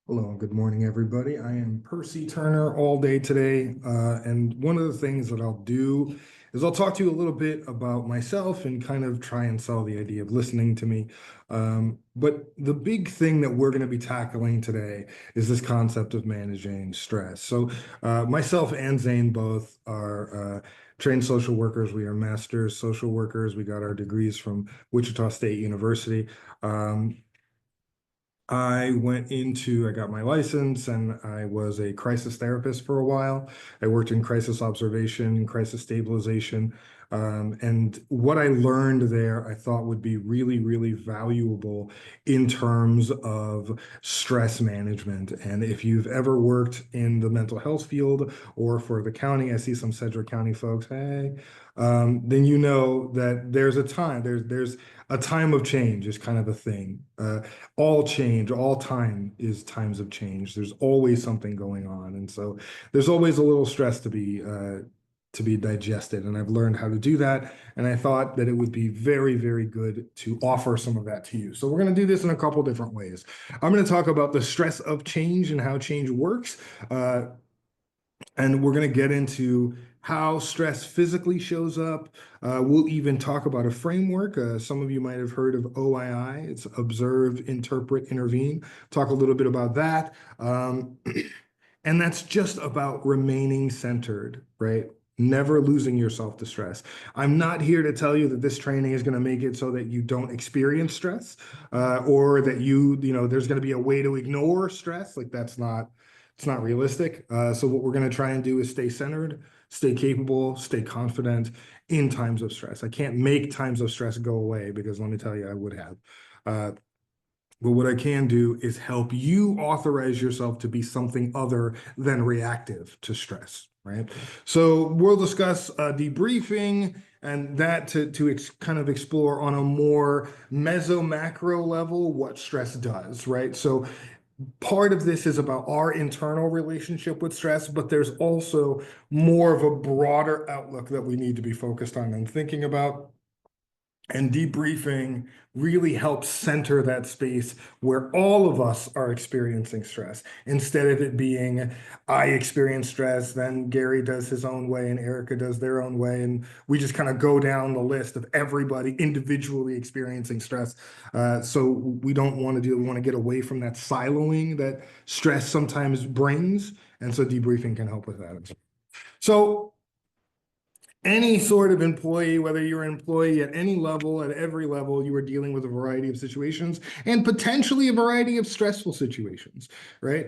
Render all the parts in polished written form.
Hello, good morning, everybody. I am Percy Turner all day today. And one of the things that I'll do is I'll talk to you a little bit about myself and kind of try and sell the idea of listening to me. But the big thing that we're going to be tackling today is this concept of managing stress. So, myself and Zane both are trained social workers. We are masters social workers. We got our degrees from Wichita State University. I got my license and I was a crisis therapist for a while. I worked in crisis observation, crisis stabilization. And what I learned there, I thought would be really, really valuable in terms of stress management. And if you've ever worked in the mental health field or for the county, I see some Sedgwick County folks, hey, then you know that there's a time of change is kind of a thing. All change, all time is times of change. There's always something going on, and so there's always a little stress to be digested. And I've learned how to do that. And I thought that it would be very, very good to offer some of that to you. So we're going to do this in a couple different ways. I'm going to talk about the stress of change and how change works. And we're going to get into how stress physically shows up. We'll even talk about a framework. Some of you might have heard of OII. It's observe, interpret, intervene. Talk a little bit about that. And that's just about remaining centered, right? Never losing yourself to stress. I'm not here to tell you that this training is going to make it so that you don't experience stress, or that there's going to be a way to ignore stress. Like it's not realistic. So what we're going to try and do is stay centered, stay capable, stay confident in times of stress. I can't make times of stress go away because let me tell you, I would have. Uh, but what I can do is help you authorize yourself to be something other than reactive to stress, right? So we'll discuss debriefing and that to kind of explore on a more meso macro level what stress does, right? So part of this is about our internal relationship with stress, but there's also more of a broader outlook that we need to be focused on and thinking about. And debriefing really helps center that space where all of us are experiencing stress instead of it being, I experience stress, then Gary does his own way and Erica does their own way. And we just kind of go down the list of everybody individually experiencing stress. So we don't want to we want to get away from that siloing that stress sometimes brings. And so debriefing can help with that. So any sort of employee, whether you're an employee at any level, at every level, you are dealing with a variety of situations and potentially a variety of stressful situations, right?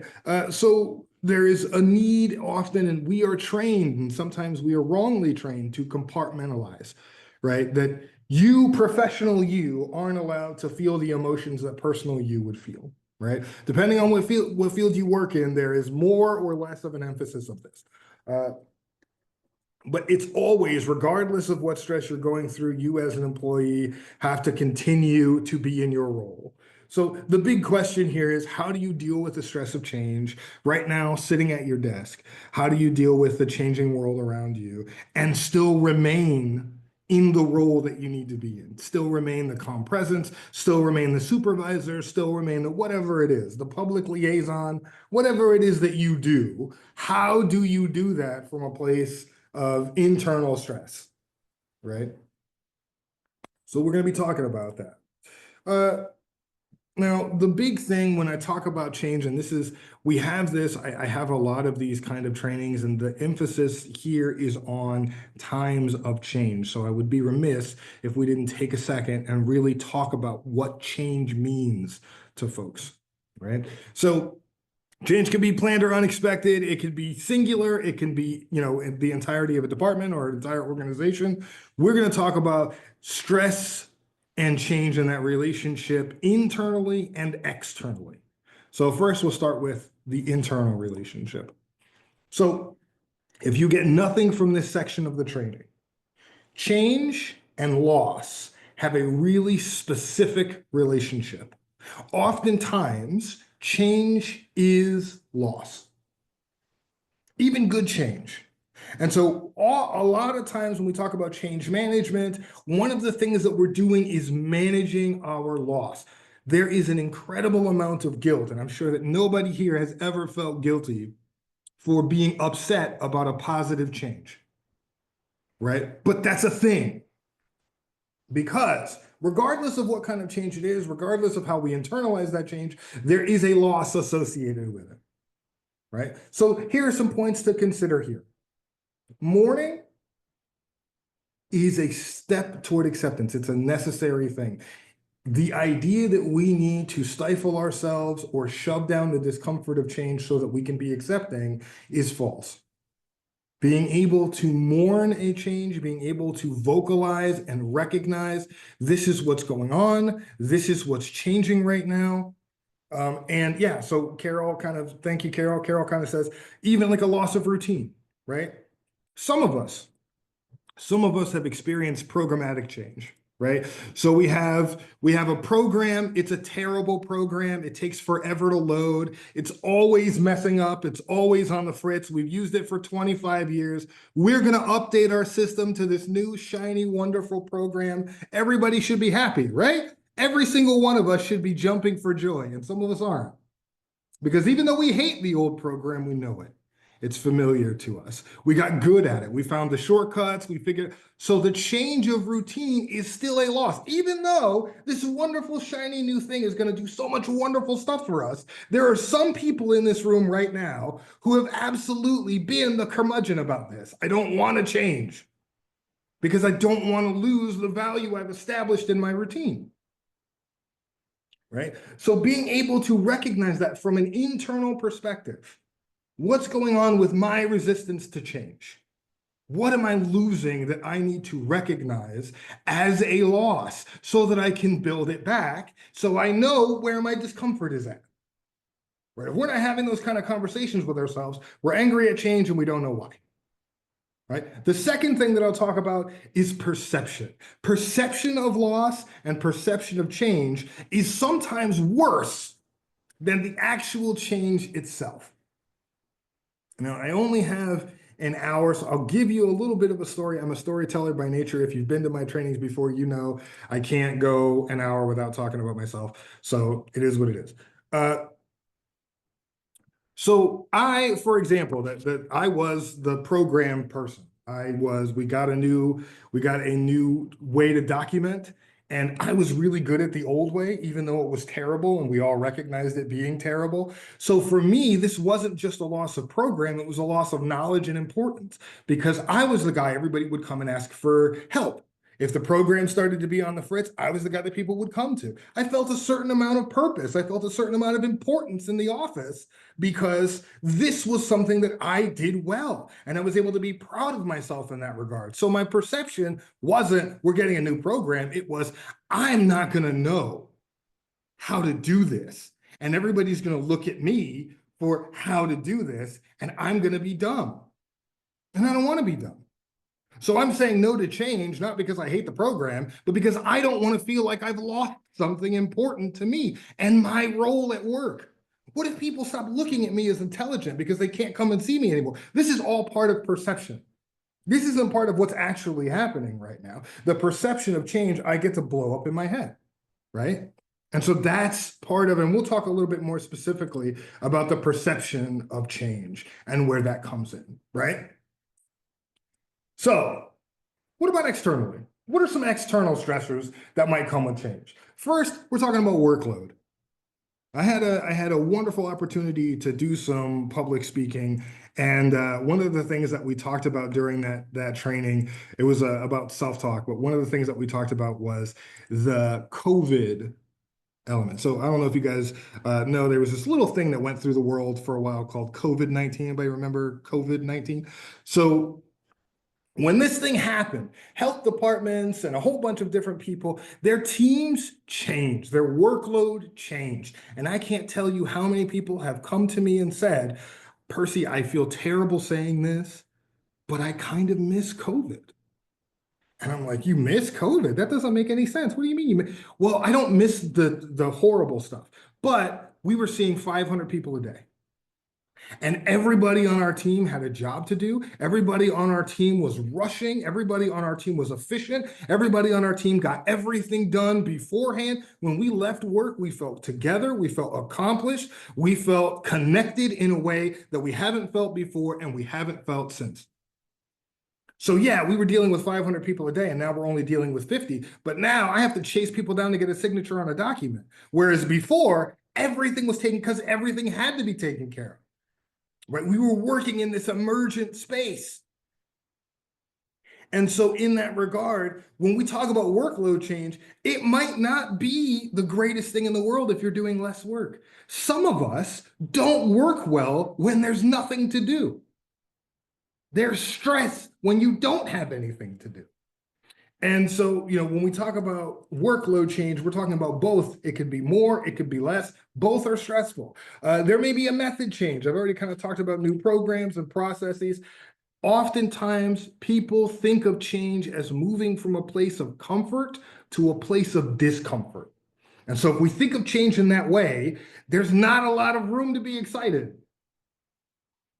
So there is a need often, and we are trained, and sometimes we are wrongly trained to compartmentalize, right? That you, professional you, aren't allowed to feel the emotions that personal you would feel, right? Depending on what field you work in, there is more or less of an emphasis of this. But it's always, regardless of what stress you're going through, you as an employee have to continue to be in your role. So the big question here is how do you deal with the stress of change right now, sitting at your desk? How do you deal with the changing world around you and still remain in the role that you need to be in? Still remain the calm presence, still remain the supervisor, still remain the whatever it is, the public liaison, whatever it is that you do. How do you do that from a place of internal stress, right? So we're going to be talking about that. Uh, Now, the big thing when I talk about change, and we have this, I have a lot of these kind of trainings, and the emphasis here is on times of change. So I would be remiss if we didn't take a second and really talk about what change means to folks, right? So change can be planned or unexpected. It can be singular. It can be, the entirety of a department or an entire organization. We're going to talk about stress and change in that relationship internally and externally. So first, we'll start with the internal relationship. So if you get nothing from this section of the training, change and loss have a really specific relationship. Oftentimes, change is loss, even good change. And so a lot of times when we talk about change management, one of the things that we're doing is managing our loss. there is an incredible amount of guilt, and I'm sure that nobody here has ever felt guilty for being upset about a positive change, right? But that's a thing, because regardless of what kind of change it is, regardless of how we internalize that change, there is a loss associated with it, right? So here are some points to consider here. Mourning is a step toward acceptance. It's a necessary thing. The idea that we need to stifle ourselves or shove down the discomfort of change so that we can be accepting is false. Being able to mourn a change, being able to vocalize and recognize this is what's going on, this is what's changing right now. And yeah, so Carol kind of, thank you, Carol. Carol kind of says, even like a loss of routine, right? Some of us have experienced programmatic change, right? So we have a program, it's a terrible program, it takes forever to load, it's always messing up, it's always on the fritz, we've used it for 25 years, we're gonna update our system to this new, shiny, wonderful program, everybody should be happy, right? Every single one of us should be jumping for joy, and some of us aren't. Because even though we hate the old program, we know it. It's familiar to us. We got good at it. We found the shortcuts. We figured. So the change of routine is still a loss. Even though this wonderful, shiny new thing is going to do so much wonderful stuff for us, there are some people in this room right now who have absolutely been the curmudgeon about this. I don't want to change because I don't want to lose the value I've established in my routine. Right? So being able to recognize that from an internal perspective, what's going on with my resistance to change? What am I losing that I need to recognize as a loss so that I can build it back so I know where my discomfort is at? Right? If we're not having those kind of conversations with ourselves, we're angry at change and we don't know why. Right? The second thing that I'll talk about is perception. Perception of loss and perception of change is sometimes worse than the actual change itself. Now, I only have an hour, so I'll give you a little bit of a story. I'm a storyteller by nature. If you've been to my trainings before, you know I can't go an hour without talking about myself. So it is what it is. So I, for example, that I was the program person. We got a new way to document, and I was really good at the old way, even though it was terrible and we all recognized it being terrible. So for me, this wasn't just a loss of program, it was a loss of knowledge and importance, because I was the guy everybody would come and ask for help. If the program started to be on the fritz, I was the guy that people would come to. I felt a certain amount of purpose. I felt a certain amount of importance in the office because this was something that I did well. And I was able to be proud of myself in that regard. So my perception wasn't, we're getting a new program. It was, I'm not going to know how to do this. And everybody's going to look at me for how to do this. And I'm going to be dumb. And I don't want to be dumb. So I'm saying no to change, not because I hate the program, but because I don't want to feel like I've lost something important to me and my role at work. What if people stop looking at me as intelligent because they can't come and see me anymore? This is all part of perception. This isn't part of what's actually happening right now. The perception of change, I get to blow up in my head, right? And so that's part of it. And we'll talk a little bit more specifically about the perception of change and where that comes in, right? So what about externally? What are some external stressors that might come with change? First, we're talking about workload. I had a wonderful opportunity to do some public speaking, and one of the things that we talked about during that training, it was about self-talk, but one of the things that we talked about was the COVID element. So I don't know if you guys know, there was this little thing that went through the world for a while called COVID-19. Anybody remember COVID-19? So when this thing happened, health departments and a whole bunch of different people, their teams changed, their workload changed. And I can't tell you how many people have come to me and said, Percy, I feel terrible saying this, but I kind of miss COVID. And I'm like, you miss COVID? That doesn't make any sense. What do you mean? Well, I don't miss the horrible stuff, but we were seeing 500 people a day. And everybody on our team had a job to do. Everybody on our team was rushing. Everybody on our team was efficient. Everybody on our team got everything done beforehand. When we left work, we felt together. We felt accomplished. We felt connected in a way that we haven't felt before and we haven't felt since. So yeah, we were dealing with 500 people a day, and now we're only dealing with 50. But now I have to chase people down to get a signature on a document. Whereas before, everything was taken because everything had to be taken care of. Right? We were working in this emergent space. And so in that regard, when we talk about workload change, it might not be the greatest thing in the world if you're doing less work. Some of us don't work well when there's nothing to do. There's stress when you don't have anything to do. And so, when we talk about workload change, we're talking about both. It could be more, it could be less. Both are stressful. There may be a method change. I've already kind of talked about new programs and processes. Oftentimes, people think of change as moving from a place of comfort to a place of discomfort. And so if we think of change in that way, there's not a lot of room to be excited.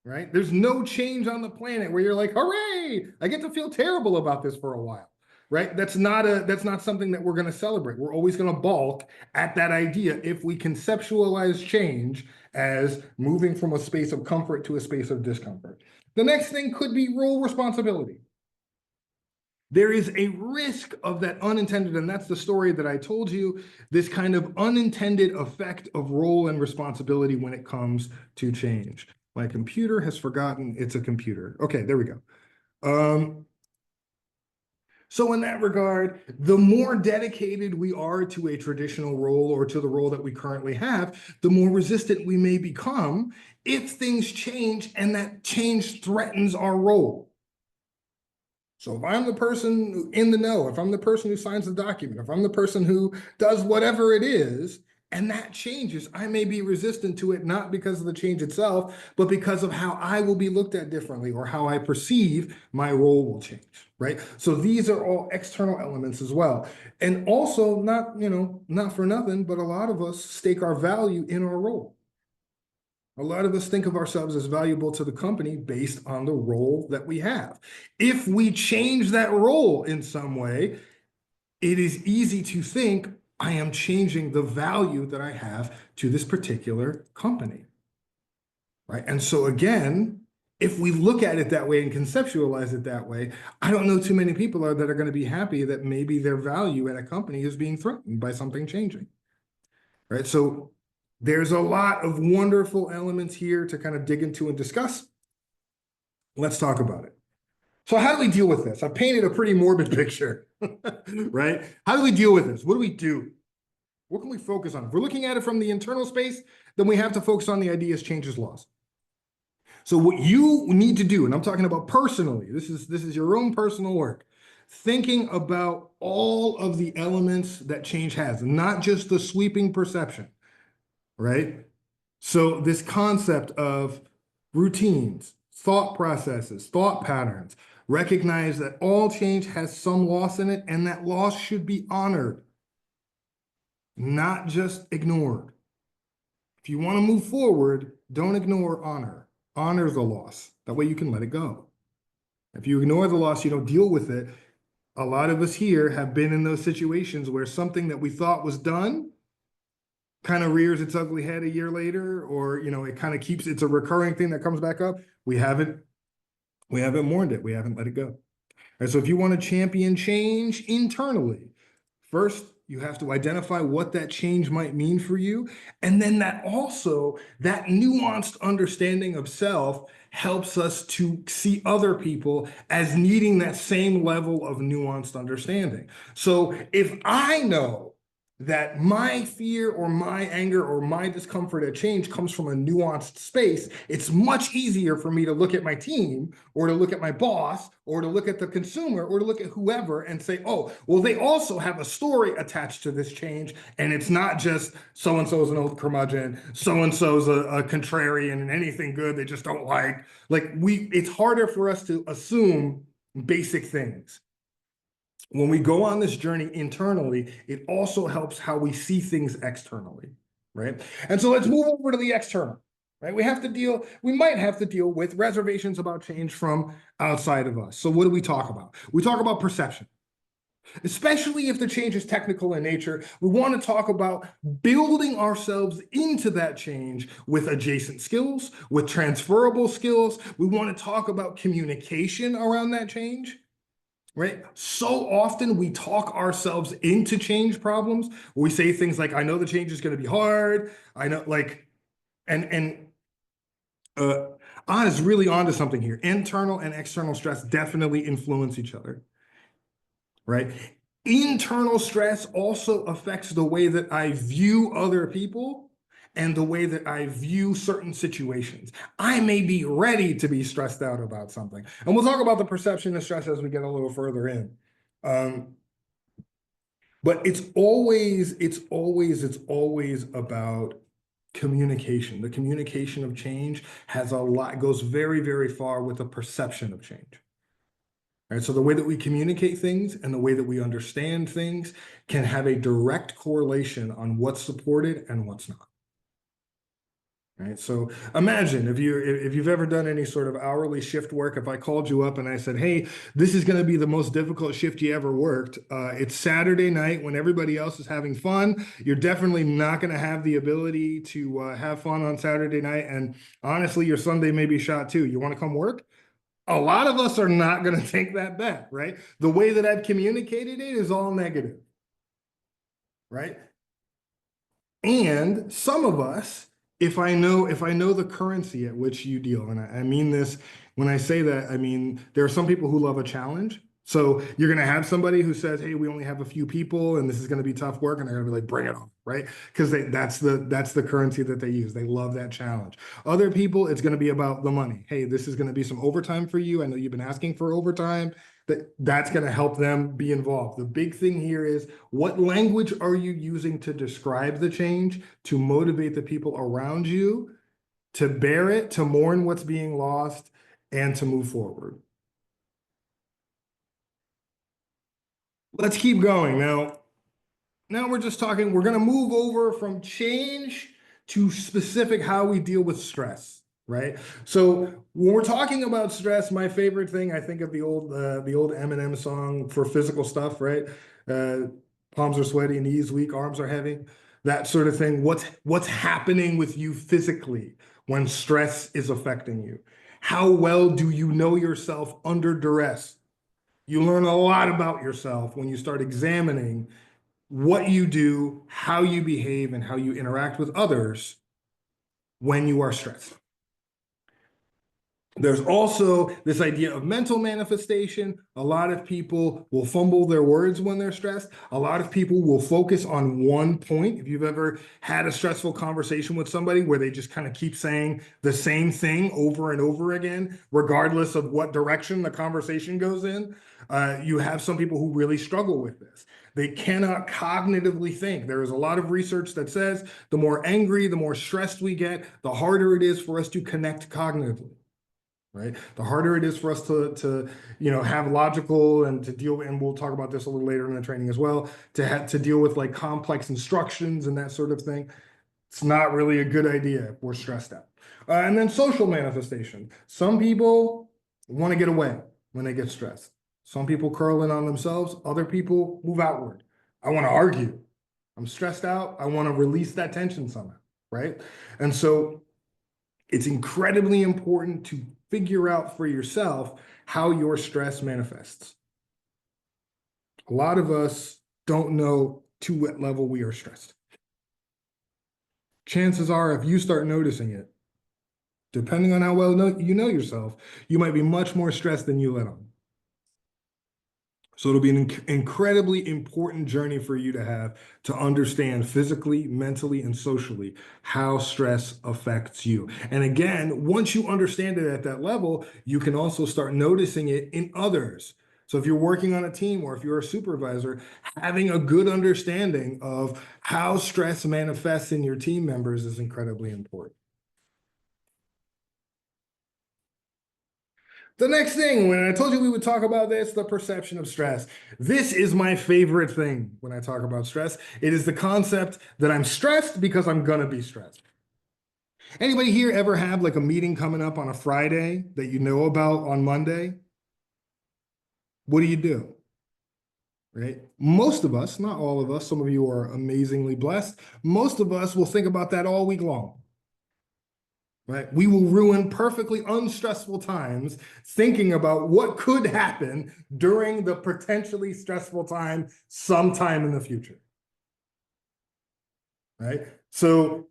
Right? There's no change on the planet where you're like, hooray, I get to feel terrible about this for a while. Right? That's not something that we're going to celebrate. We're always going to balk at that idea if we conceptualize change as moving from a space of comfort to a space of discomfort. The next thing could be role responsibility. There is a risk of that unintended, and that's the story that I told you, this kind of unintended effect of role and responsibility when it comes to change. My computer has forgotten it's a computer. Okay, there we go. So in that regard, the more dedicated we are to a traditional role or to the role that we currently have, the more resistant we may become if things change and that change threatens our role. So if I'm the person in the know, if I'm the person who signs the document, if I'm the person who does whatever it is, and that changes, I may be resistant to it, not because of the change itself, but because of how I will be looked at differently or how I perceive my role will change, right? So these are all external elements as well. And also not for nothing, but a lot of us stake our value in our role. A lot of us think of ourselves as valuable to the company based on the role that we have. If we change that role in some way, it is easy to think I am changing the value that I have to this particular company, right? And so again, if we look at it that way and conceptualize it that way, I don't know too many people that are going to be happy that maybe their value at a company is being threatened by something changing, right? So there's a lot of wonderful elements here to kind of dig into and discuss. Let's talk about it. So how do we deal with this? I painted a pretty morbid picture, right? How do we deal with this? What do we do? What can we focus on? If we're looking at it from the internal space, then we have to focus on the ideas, changes, laws. So what you need to do, and I'm talking about personally, this is your own personal work, thinking about all of the elements that change has, not just the sweeping perception, right? So this concept of routines, thought processes, thought patterns, recognize that all change has some loss in it, and that loss should be honored, not just ignored. If you want to move forward, don't ignore honor. Honor the loss. That way you can let it go. If you ignore the loss, you don't deal with it. A lot of us here have been in those situations where something that we thought was done kind of rears its ugly head a year later, or it kind of it's a recurring thing that comes back up. We haven't mourned it. We haven't let it go. And so if you want to champion change internally, first, you have to identify what that change might mean for you. And then that nuanced understanding of self helps us to see other people as needing that same level of nuanced understanding. So if I know that my fear or my anger or my discomfort at change comes from a nuanced space, it's much easier for me to look at my team or to look at my boss or to look at the consumer or to look at whoever and say, oh, well, they also have a story attached to this change. And it's not just so-and-so's an old curmudgeon, so-and-so's a contrarian and anything good they just don't like. It's harder for us to assume basic things. When we go on this journey internally, it also helps how we see things externally, right? And so let's move over to the external, right? We might have to deal with reservations about change from outside of us. So what do we talk about? We talk about perception. Especially if the change is technical in nature, we want to talk about building ourselves into that change with adjacent skills, with transferable skills. We want to talk about communication around that change, right? So often we talk ourselves into change problems. We say things like, I know the change is going to be hard. I know, like, and uh, I is really onto something here. Internal and external stress definitely influence each other, right? Internal stress also affects the way that I view other people and the way that I view certain situations. I may be ready to be stressed out about something. And we'll talk about the perception of stress as we get a little further in. Um, but it's always about communication. The communication of change goes very, very far with the perception of change. Right? So the way that we communicate things and the way that we understand things can have a direct correlation on what's supported and what's not. Right. So imagine if you've ever done any sort of hourly shift work, if I called you up and I said, hey, this is going to be the most difficult shift you ever worked. It's Saturday night when everybody else is having fun. You're definitely not going to have the ability to have fun on Saturday night. And honestly, your Sunday may be shot too. You want to come work? A lot of us are not going to take that bet, right? The way that I've communicated it is all negative, right? And some of us, if I know the currency at which you deal, and I mean this when I say that, I mean there are some people who love a challenge. So you're going to have somebody who says, "Hey, we only have a few people, and this is going to be tough work," and they're going to be like, "Bring it on," right? Because that's the currency that they use. They love that challenge. Other people, it's going to be about the money. Hey, this is going to be some overtime for you. I know you've been asking for overtime. That's going to help them be involved. The big thing here is what language are you using to describe the change, to motivate the people around you, to bear it, to mourn what's being lost, and to move forward. Let's keep going. Now we're just talking, we're going to move over from change to specific how we deal with stress, right? So when we're talking about stress, my favorite thing, I think of the old Eminem song for physical stuff, right? Uh, Palms are sweaty, knees weak, arms are heavy, that sort of thing. What's happening with you physically when stress is affecting you? How well do you know yourself under duress? You learn a lot about yourself when you start examining what you do, how you behave, and how you interact with others when you are stressed. There's also this idea of mental manifestation. A lot of people will fumble their words when they're stressed. A lot of people will focus on one point. If you've ever had a stressful conversation with somebody where they just kind of keep saying the same thing over and over again, regardless of what direction the conversation goes in, you have some people who really struggle with this. They cannot cognitively think. There is a lot of research that says the more angry, the more stressed we get, the harder it is for us to connect cognitively. Right? The harder it is for us to have logical and to deal, and we'll talk about this a little later in the training as well, to deal with like complex instructions and that sort of thing. It's not really a good idea if we're stressed out. And then social manifestation. Some people want to get away when they get stressed. Some people curl in on themselves. Other people move outward. I want to argue. I'm stressed out. I want to release that tension somehow, right? And so it's incredibly important to figure out for yourself how your stress manifests. A lot of us don't know to what level we are stressed. Chances are, if you start noticing it, depending on how well you know yourself, you might be much more stressed than you let on. So it'll be an incredibly important journey for you to have to understand physically, mentally, and socially how stress affects you. And again, once you understand it at that level, you can also start noticing it in others. So if you're working on a team or if you're a supervisor, having a good understanding of how stress manifests in your team members is incredibly important. The next thing, when I told you we would talk about this, the perception of stress. This is my favorite thing when I talk about stress. It is the concept that I'm stressed because I'm going to be stressed. Anybody here ever have like a meeting coming up on a Friday that you know about on Monday? What do? Right? Most of us, not all of us, some of you are amazingly blessed. Most of us will think about that all week long. Right? We will ruin perfectly unstressful times thinking about what could happen during the potentially stressful time sometime in the future. Right? So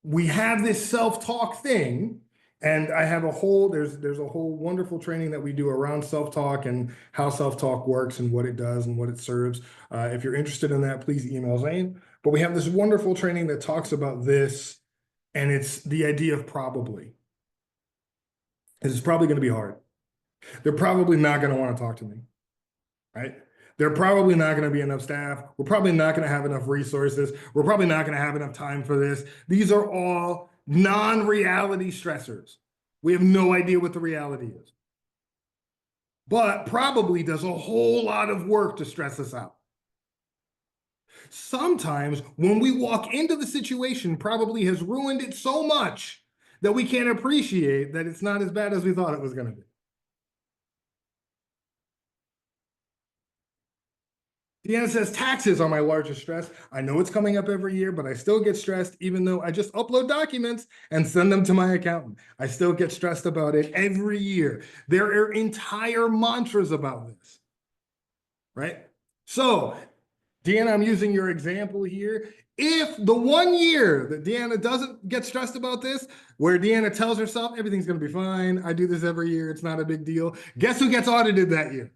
we have this self-talk thing, and I have a whole there's a whole wonderful training that we do around self-talk and how self-talk works and what it does and what it serves. If you're interested in that, please email Zane. But we have this wonderful training that talks about this, and it's the idea of probably. It's probably going to be hard. They're probably not going to want to talk to me, right? They're probably not going to be enough staff. We're probably not going to have enough resources. We're probably not going to have enough time for this. These are all non-reality stressors. We have no idea what the reality is. But probably does a whole lot of work to stress us out. Sometimes when we walk into the situation, probably has ruined it so much that we can't appreciate that it's not as bad as we thought it was going to be. Deanna says, taxes are my largest stress. I know it's coming up every year, but I still get stressed even though I just upload documents and send them to my accountant. I still get stressed about it every year. There are entire mantras about this, right? So, Deanna, I'm using your example here. If the 1 year that Deanna doesn't get stressed about this, where Deanna tells herself everything's going to be fine, I do this every year, it's not a big deal, guess who gets audited that year?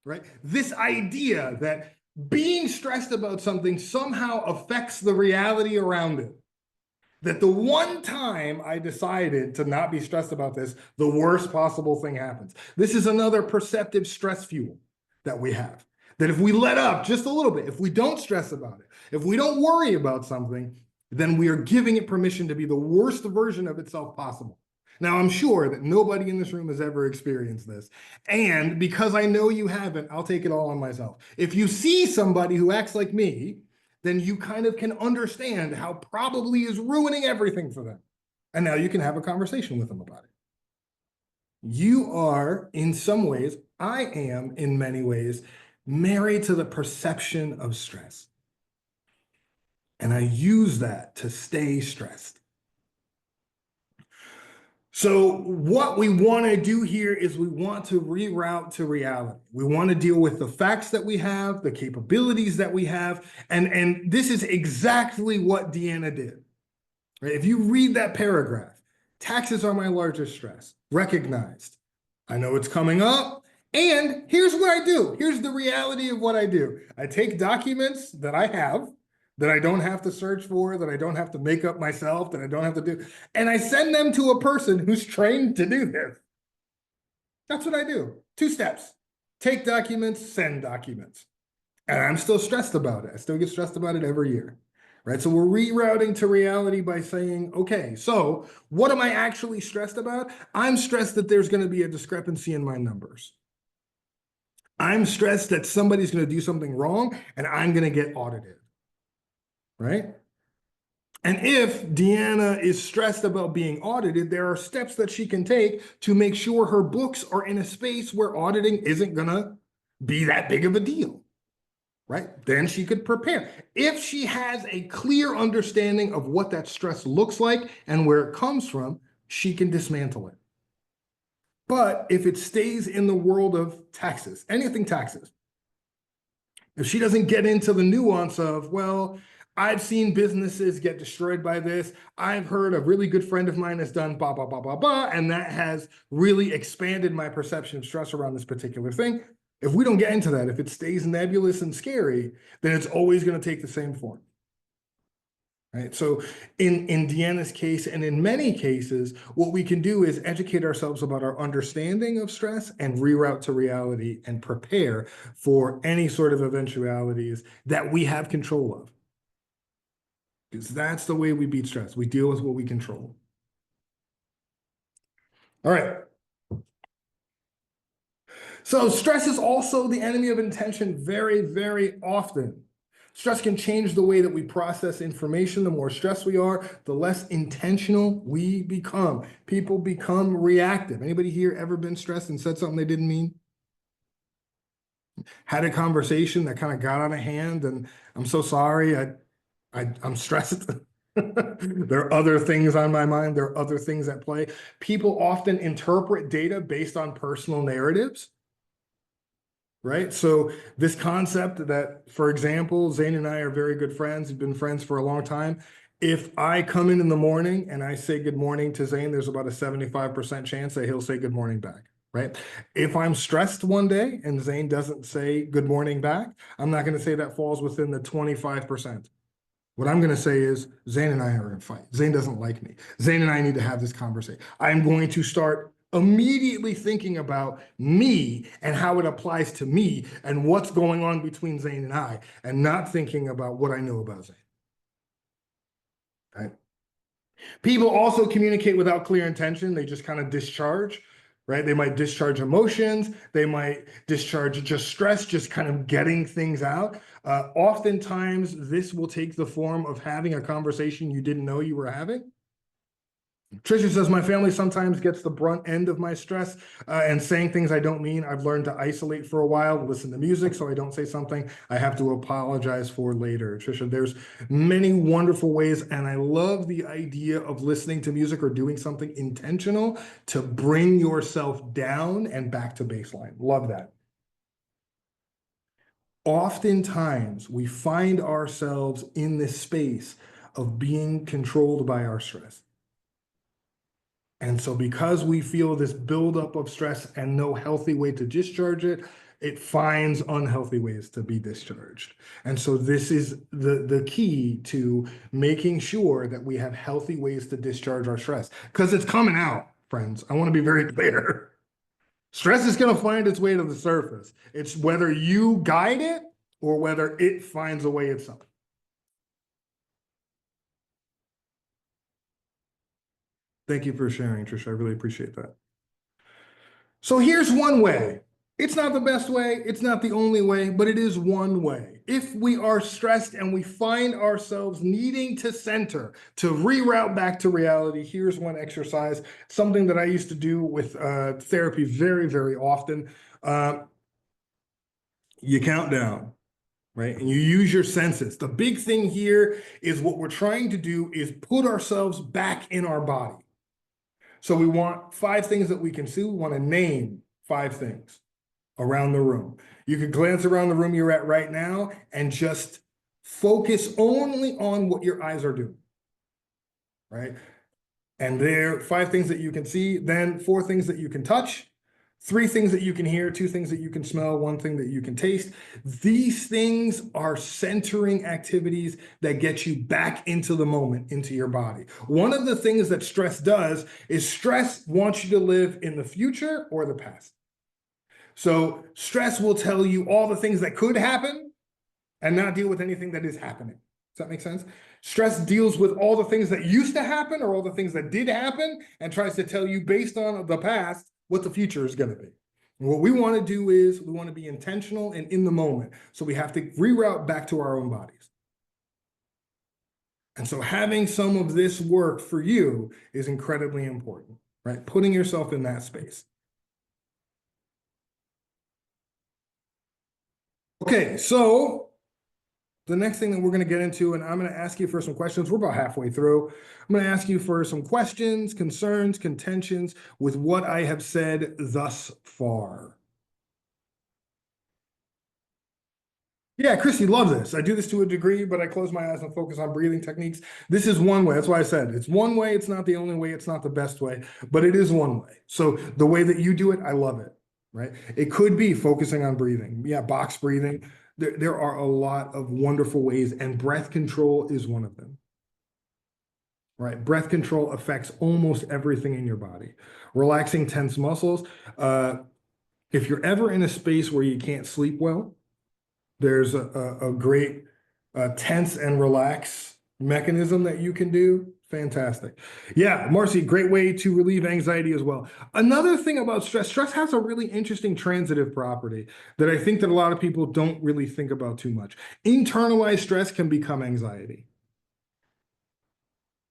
Right? This idea that being stressed about something somehow affects the reality around it. That the one time I decided to not be stressed about this, the worst possible thing happens. This is another perceptive stress fuel that we have. That if we let up just a little bit, if we don't stress about it, if we don't worry about something, then we are giving it permission to be the worst version of itself possible. Now, I'm sure that nobody in this room has ever experienced this. And because I know you haven't, I'll take it all on myself. If you see somebody who acts like me, then you kind of can understand how probably is ruining everything for them. And now you can have a conversation with them about it. You are, in some ways, I am, in many ways, married to the perception of stress. And I use that to stay stressed. So what we want to do here is we want to reroute to reality. We want to deal with the facts that we have, the capabilities that we have, and this is exactly what Deanna did. Right? If you read that paragraph, taxes are my largest stress, recognized. I know it's coming up, and here's what I do. Here's the reality of what I do. I take documents that I have, that I don't have to search for, that I don't have to make up myself, that I don't have to do, and I send them to a person who's trained to do this. That's what I do. 2 steps. Take documents, send documents. And I'm still stressed about it. I still get stressed about it every year. Right? So we're rerouting to reality by saying, okay, so what am I actually stressed about? I'm stressed that there's going to be a discrepancy in my numbers. I'm stressed that somebody's going to do something wrong and I'm going to get audited. Right? And if Deanna is stressed about being audited, there are steps that she can take to make sure her books are in a space where auditing isn't going to be that big of a deal. Right? Then she could prepare. If she has a clear understanding of what that stress looks like and where it comes from, she can dismantle it. But if it stays in the world of taxes, anything taxes, if she doesn't get into the nuance of, well, I've seen businesses get destroyed by this. I've heard a really good friend of mine has done blah, blah, blah, blah, blah, and that has really expanded my perception of stress around this particular thing. If we don't get into that, if it stays nebulous and scary, then it's always going to take the same form. Right? So in Deanna's case, and in many cases, what we can do is educate ourselves about our understanding of stress and reroute to reality and prepare for any sort of eventualities that we have control of. Because that's the way we beat stress. We deal with what we control. All right. So stress is also the enemy of intention very, very often. Stress can change the way that we process information. The more stressed we are, the less intentional we become. People become reactive. Anybody here ever been stressed and said something they didn't mean? Had a conversation that kind of got out of hand, and I'm so sorry. I'm stressed. There are other things on my mind. There are other things at play. People often interpret data based on personal narratives, right? So this concept that, for example, Zane and I are very good friends. We've been friends for a long time. If I come in the morning and I say good morning to Zane, there's about a 75% chance that he'll say good morning back, right? If I'm stressed one day and Zane doesn't say good morning back, I'm not going to say that falls within the 25%. What I'm going to say is Zane and I are in a fight. Zane doesn't like me. Zane and I need to have this conversation. I'm going to start immediately thinking about me and how it applies to me and what's going on between Zane and I, and not thinking about what I know about Zane. Right? People also communicate without clear intention. They just kind of discharge, right? They might discharge emotions. They might discharge just stress, just kind of getting things out. Oftentimes, this will take the form of having a conversation you didn't know you were having. Tricia says, my family sometimes gets the brunt end of my stress and saying things I don't mean. I've learned to isolate for a while, listen to music so I don't say something I have to apologize for later. Tricia, there's many wonderful ways, and I love the idea of listening to music or doing something intentional to bring yourself down and back to baseline. Love that. Oftentimes, we find ourselves in this space of being controlled by our stress. And so because we feel this buildup of stress and no healthy way to discharge it, it finds unhealthy ways to be discharged. And so this is the key to making sure that we have healthy ways to discharge our stress, because it's coming out, friends. I want to be very clear. Stress is going to find its way to the surface. It's whether you guide it or whether it finds a way itself. Thank you for sharing, Trisha. I really appreciate that. So here's one way. It's not the best way, it's not the only way, but it is one way. If we are stressed and we find ourselves needing to center, to reroute back to reality, here's one exercise, something that I used to do with therapy very, very often. You count down, right? And you use your senses. The big thing here is what we're trying to do is put ourselves back in our body. So we want 5 things that we can see. We want to name 5 things around the room. You could glance around the room you're at right now and just focus only on what your eyes are doing, right? And there are 5 things that you can see, then 4 things that you can touch, 3 things that you can hear, 2 things that you can smell, 1 thing that you can taste. These things are centering activities that get you back into the moment, into your body. One of the things that stress does is stress wants you to live in the future or the past. So stress will tell you all the things that could happen and not deal with anything that is happening. Does that make sense? Stress deals with all the things that used to happen or all the things that did happen and tries to tell you based on the past what the future is going to be. And what we want to do is we want to be intentional and in the moment. So we have to reroute back to our own bodies. And so having some of this work for you is incredibly important, right? Putting yourself in that space. Okay, so the next thing that we're going to get into, and I'm going to ask you for some questions. We're about halfway through. I'm going to ask you for some questions, concerns, contentions with what I have said thus far. Yeah, Christy, love this. I do this to a degree, but I close my eyes and focus on breathing techniques. This is one way. That's why I said it's one way. It's not the only way. It's not the best way, but it is one way. So the way that you do it, I love it, right? It could be focusing on breathing. Yeah, box breathing. There are a lot of wonderful ways, and breath control is one of them. Right? Breath control affects almost everything in your body. Relaxing tense muscles. If you're ever in a space where you can't sleep well, there's a great tense and relax mechanism that you can do. Fantastic. Yeah, Marcy, great way to relieve anxiety as well. Another thing about stress, stress has a really interesting transitive property that I think that a lot of people don't really think about too much. Internalized stress can become anxiety,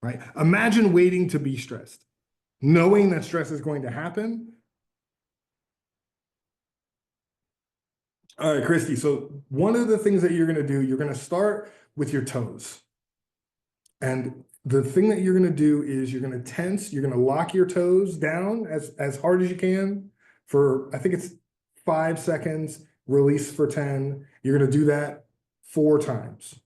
right? Imagine waiting to be stressed, knowing that stress is going to happen. All right, Christy. So one of the things that you're going to do, you're going to start with your toes. And the thing that you're going to do is you're going to tense, you're going to lock your toes down as hard as you can for, I think it's 5 seconds, release for 10. You're going to do that 4 times.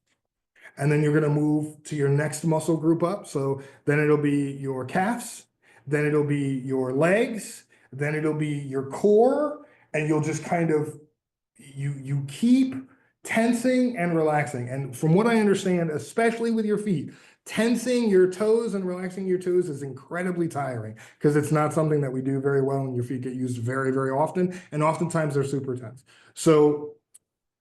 And then you're going to move to your next muscle group up. So then it'll be your calves, then it'll be your legs, then it'll be your core, and you'll just kind of you keep tensing and relaxing. And from what I understand, especially with your feet, tensing your toes and relaxing your toes is incredibly tiring because it's not something that we do very well, and your feet get used very, very often. And oftentimes they're super tense. So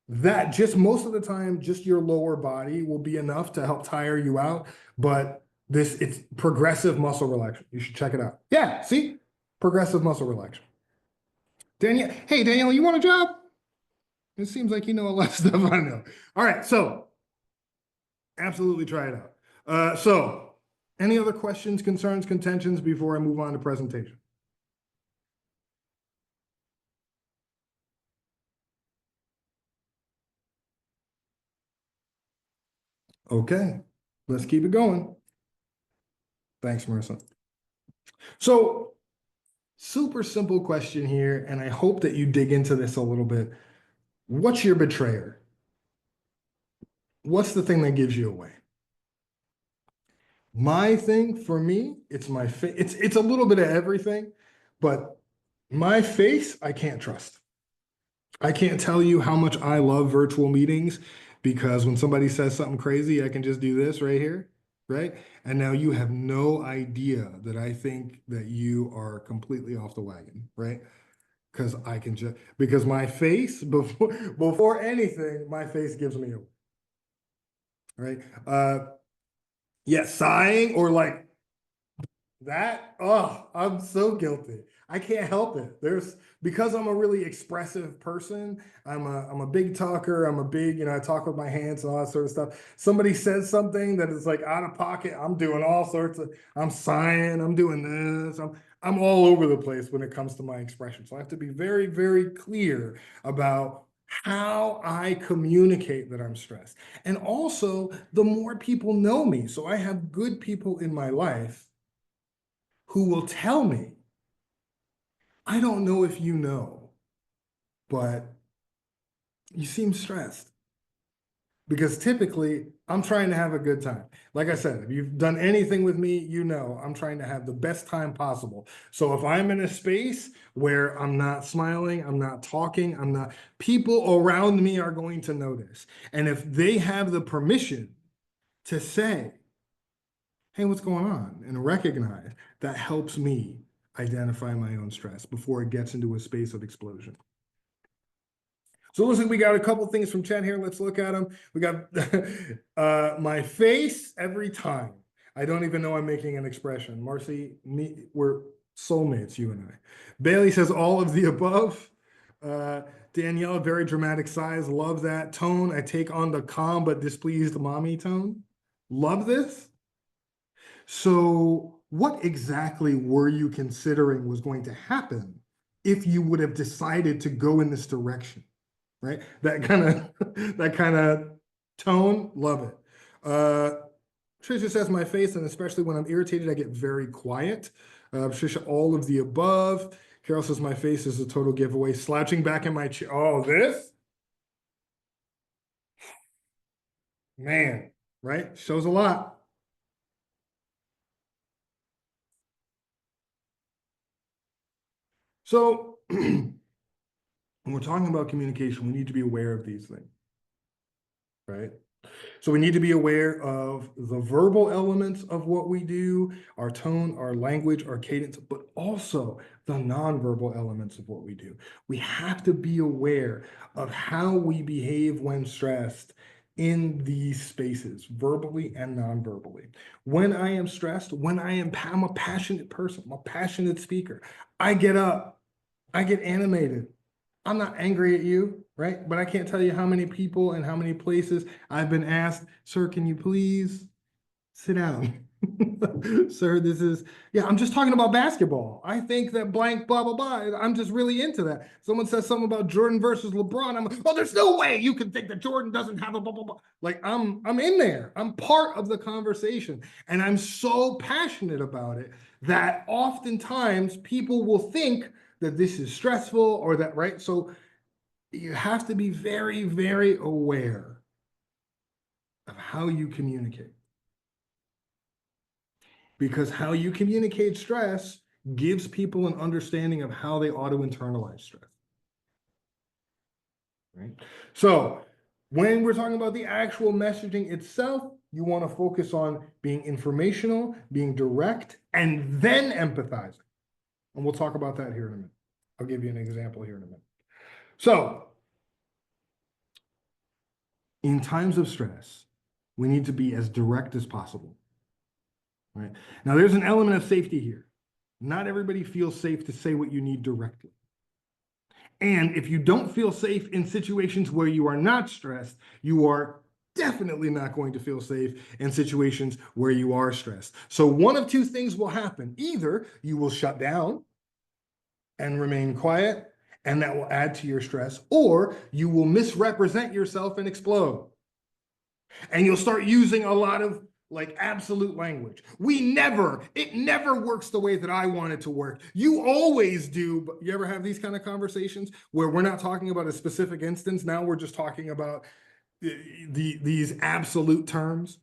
that just most of the time, just your lower body will be enough to help tire you out. But it's progressive muscle relaxation. You should check it out. Yeah, see? Progressive muscle relaxation. Danielle, hey, Danielle, you want a job? It seems like you know a lot of stuff I know. All right, so absolutely try it out. So any other questions, concerns, contentions before I move on to presentation? Okay, let's keep it going. Thanks, Marissa. So super simple question here, and I hope that you dig into this a little bit. What's your betrayer? What's the thing that gives you away? My thing for me, it's my face. It's a little bit of everything, but my face, I can't trust. I can't tell you how much I love virtual meetings because when somebody says something crazy, I can just do this right here, right? And now you have no idea that I think that you are completely off the wagon, right? Because I can just because my face before anything, my face gives me a right. Yeah, sighing or like that, oh, I'm so guilty. I can't help it. There's because I'm a really expressive person. I'm a big talker. I'm a big, I talk with my hands and all that sort of stuff. Somebody says something that is like out of pocket. I'm doing all sorts of, I'm sighing, I'm doing this. I'm all over the place when it comes to my expression. So I have to be very, very clear about how I communicate that I'm stressed. And also, the more people know me, so I have good people in my life who will tell me, I don't know if you know, but you seem stressed. Because typically I'm trying to have a good time. Like I said, if you've done anything with me, you know I'm trying to have the best time possible. So if I'm in a space where I'm not smiling, I'm not talking, people around me are going to notice. And if they have the permission to say, hey, what's going on? And recognize that helps me identify my own stress before it gets into a space of explosion. So it looks like we got a couple things from chat here. Let's look at them. We got my face every time. I don't even know I'm making an expression. Marcy, we're soulmates, you and I. Bailey says all of the above. Danielle, very dramatic sighs. Love that tone. I take on the calm but displeased mommy tone. Love this. So what exactly were you considering was going to happen if you would have decided to go in this direction? Right? That kind of that kind of tone, love it. Trisha says my face, and especially when I'm irritated, I get very quiet. Trisha, all of the above. Carol says my face is a total giveaway. Slouching back in my chair. Oh, this? Man, right? Shows a lot. So when we're talking about communication, we need to be aware of these things, right? So we need to be aware of the verbal elements of what we do, our tone, our language, our cadence, but also the nonverbal elements of what we do. We have to be aware of how we behave when stressed in these spaces, verbally and non-verbally. When I am stressed, I'm a passionate person, I'm a passionate speaker. I get up, I get animated. I'm not angry at you, right? But I can't tell you how many people and how many places I've been asked, sir, can you please sit down? Sir, yeah, I'm just talking about basketball. I think that blank, blah, blah, blah. I'm just really into that. Someone says something about Jordan versus LeBron. I'm like, oh, there's no way you can think that Jordan doesn't have a blah, blah, blah. Like, I'm in there. I'm part of the conversation. And I'm so passionate about it that oftentimes people will think that this is stressful or that, right? So you have to be very, very aware of how you communicate. Because how you communicate stress gives people an understanding of how they ought to internalize stress. Right? So when we're talking about the actual messaging itself, you want to focus on being informational, being direct, and then empathizing. And we'll talk about that here in a minute. I'll give you an example here in a minute. So in times of stress, we need to be as direct as possible. Right? Now, there's an element of safety here. Not everybody feels safe to say what you need directly. And if you don't feel safe in situations where you are not stressed, you are definitely not going to feel safe in situations where you are stressed. So one of two things will happen. Either you will shut down and remain quiet, and that will add to your stress, or you will misrepresent yourself and explode. And you'll start using a lot of like absolute language. It never works the way that I want it to work. You always do. But you ever have these kind of conversations where we're not talking about a specific instance? Now we're just talking about these absolute terms.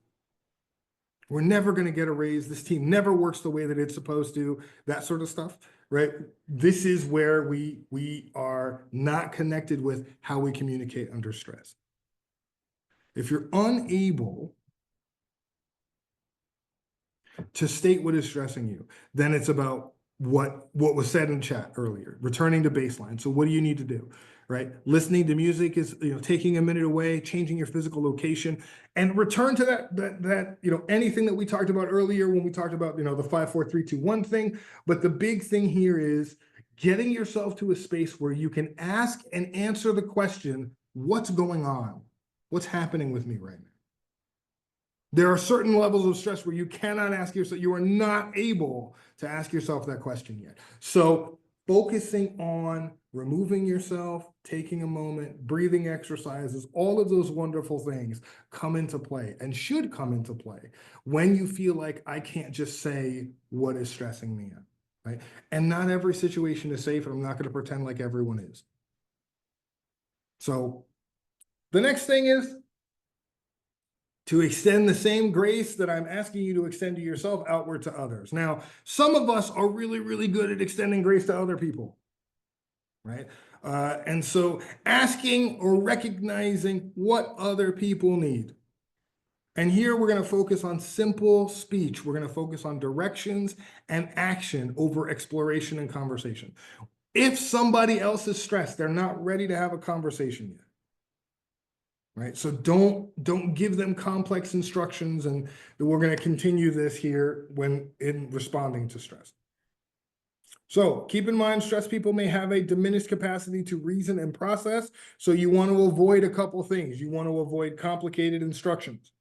We're never going to get a raise. This team never works the way that it's supposed to, that sort of stuff, right? This is where we are not connected with how we communicate under stress. If you're unable to state what is stressing you, then it's about what was said in chat earlier, returning to baseline. So what do you need to do, right? Listening to music is, taking a minute away, changing your physical location, and return to that anything that we talked about earlier when we talked about, the 5, 4, 3, 2, 1 thing. But the big thing here is getting yourself to a space where you can ask and answer the question, what's going on? What's happening with me right now? There are certain levels of stress where you cannot ask yourself, you are not able to ask yourself that question yet. So focusing on removing yourself, taking a moment, breathing exercises, all of those wonderful things come into play and should come into play when you feel like I can't just say what is stressing me out, right? And not every situation is safe, and I'm not going to pretend like everyone is. So the next thing is to extend the same grace that I'm asking you to extend to yourself outward to others. Now, some of us are really, really good at extending grace to other people, right? And so asking or recognizing what other people need. And here we're going to focus on simple speech. We're going to focus on directions and action over exploration and conversation. If somebody else is stressed, they're not ready to have a conversation yet. Right. So don't give them complex instructions, and we're going to continue this here when in responding to stress. So keep in mind, stressed people may have a diminished capacity to reason and process. So you want to avoid a couple things. You want to avoid complicated instructions.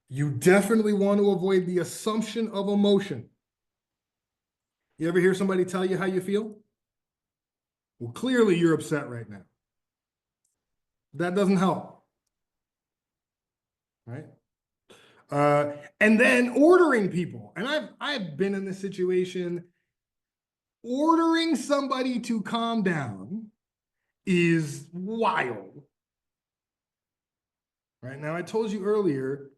You definitely want to avoid the assumption of emotion. You ever hear somebody tell you how you feel? Well, clearly you're upset right now. That doesn't help. Right? And then ordering people. And I've been in this situation. Ordering somebody to calm down is wild. Right? Now, I told you earlier.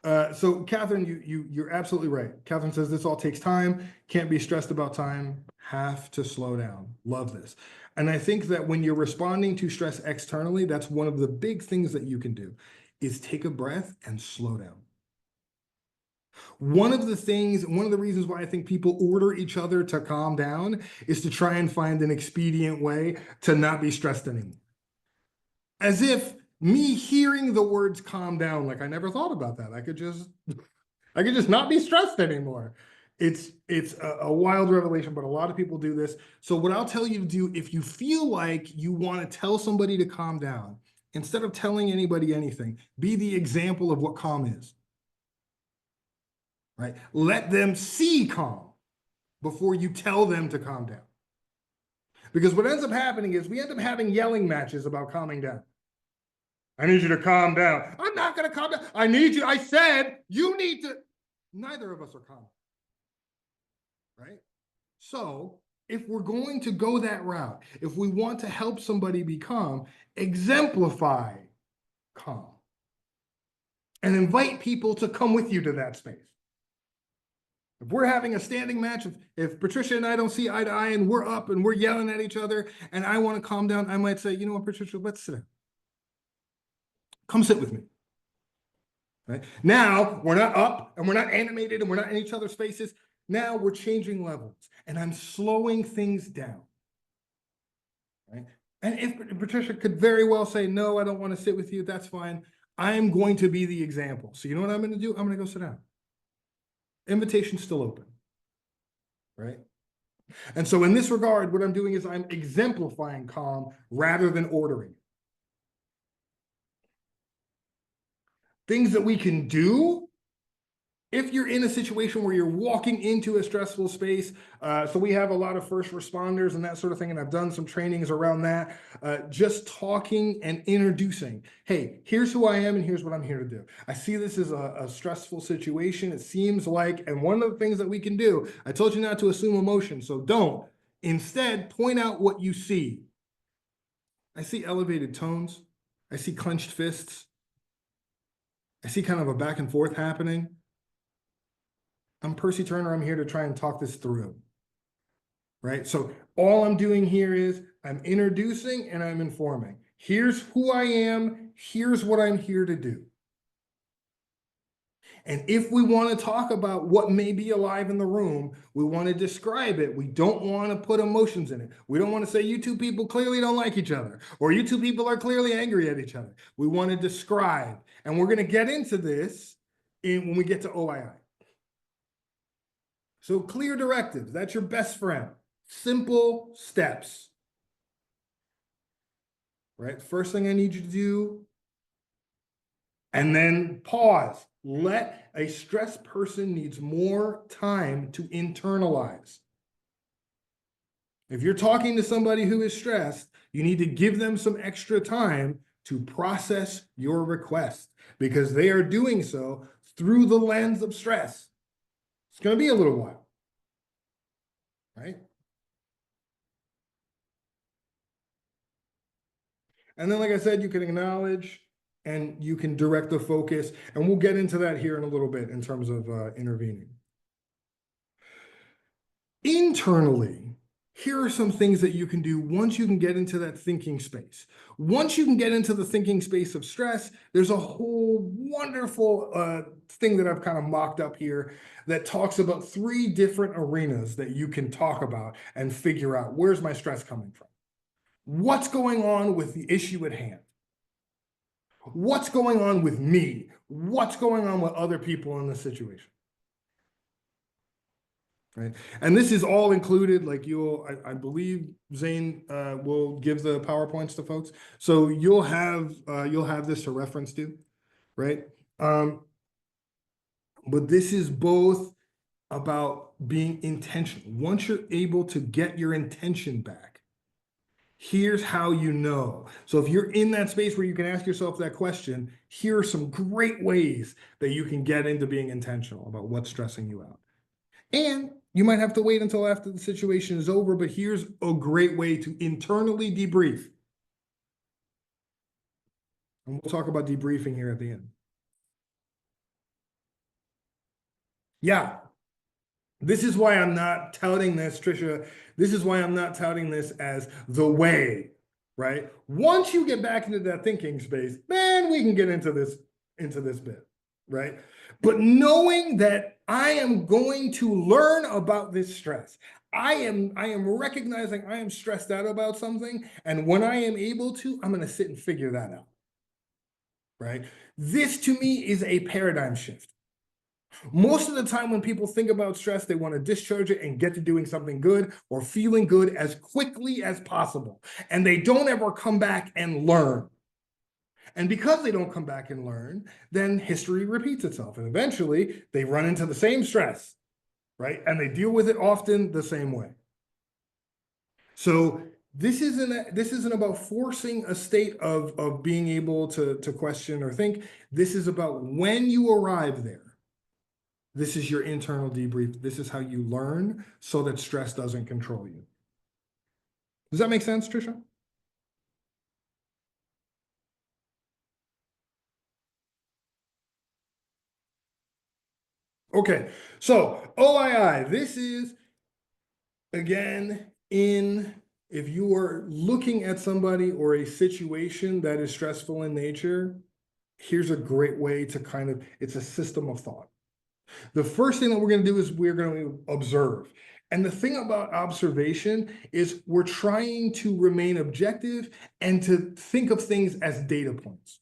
So Catherine, you're absolutely right. Catherine says this all takes time. Can't be stressed about time. Have to slow down. Love this. And I think that when you're responding to stress externally, that's one of the big things that you can do is take a breath and slow down. One of the reasons why I think people order each other to calm down is to try and find an expedient way to not be stressed anymore. as if me hearing the words calm down, like I never thought about that. I could just not be stressed anymore. It's a wild revelation, but a lot of people do this. So what I'll tell you to do, if you feel like you want to tell somebody to calm down, instead of telling anybody anything, be the example of what calm is. Right? Let them see calm before you tell them to calm down. Because what ends up happening is we end up having yelling matches about calming down. I need you to calm down. I'm not going to calm down. I need you. I said you need to. Neither of us are calm. Right? So if we're going to go that route, if we want to help somebody be calm, exemplify calm and invite people to come with you to that space. If we're having a standing match, if Patricia and I don't see eye to eye and we're up and we're yelling at each other and I want to calm down, I might say, you know what, Patricia, let's sit down. Come sit with me. Right? Now we're not up and we're not animated and we're not in each other's faces. Now we're changing levels and I'm slowing things down. Right? And if Patricia could very well say, no, I don't want to sit with you, that's fine. I'm going to be the example. So you know what I'm going to do? I'm going to go sit down. Invitation's still open. Right? And so in this regard, what I'm doing is I'm exemplifying calm rather than ordering. Things that we can do if you're in a situation where you're walking into a stressful space. So we have a lot of first responders and that sort of thing, and I've done some trainings around that. Just talking and introducing, hey, here's who I am and here's what I'm here to do. I see this as a stressful situation. It seems like, and one of the things that we can do, I told you not to assume emotion, so don't. Instead, point out what you see. I see elevated tones. I see clenched fists. I see kind of a back and forth happening. I'm Percy Turner. I'm here to try and talk this through. Right? So all I'm doing here is I'm introducing and I'm informing. Here's who I am. Here's what I'm here to do. And if we want to talk about what may be alive in the room, we want to describe it. We don't want to put emotions in it. We don't want to say you two people clearly don't like each other, or you two people are clearly angry at each other. We want to describe. And we're going to get into this when we get to OII. So clear directives, that's your best friend. Simple steps. Right? First thing I need you to do, and then pause. Let a stressed person needs more time to internalize. If you're talking to somebody who is stressed, you need to give them some extra time to process your request because they are doing so through the lens of stress. It's going to be a little while, right? And then, like I said, you can acknowledge and you can direct the focus. And we'll get into that here in a little bit in terms of intervening. Internally, here are some things that you can do once you can get into that thinking space. Once you can get into the thinking space of stress, there's a whole wonderful thing that I've kind of mocked up here that talks about 3 different arenas that you can talk about and figure out, where's my stress coming from? What's going on with the issue at hand? What's going on with me? What's going on with other people in the situation? Right. And this is all included, like I believe Zane will give the PowerPoints to folks. So you'll have this to reference to, right? But this is both about being intentional. Once you're able to get your intention back, here's how you know. So if you're in that space where you can ask yourself that question, here are some great ways that you can get into being intentional about what's stressing you out. And you might have to wait until after the situation is over, but here's a great way to internally debrief. And we'll talk about debriefing here at the end. Yeah, this is why I'm not touting this, Trisha. This is why I'm not touting this as the way, right? Once you get back into that thinking space, then we can get into this bit, right? But knowing that I am going to learn about this stress, I am recognizing I am stressed out about something, and when I am able to, I'm going to sit and figure that out. Right? This to me is a paradigm shift. Most of the time when people think about stress, they want to discharge it and get to doing something good or feeling good as quickly as possible. And they don't ever come back and learn. And because they don't come back and learn, then history repeats itself. And eventually they run into the same stress, right? And they deal with it often the same way. So this isn't about forcing a state of being able to question or think. This is about when you arrive there. This is your internal debrief. This is how you learn so that stress doesn't control you. Does that make sense, Trisha? Okay, so OII, this is again in if you are looking at somebody or a situation that is stressful in nature, here's a great way to kind of, it's a system of thought. The first thing that we're going to do is we're going to observe. And the thing about observation is we're trying to remain objective and to think of things as data points.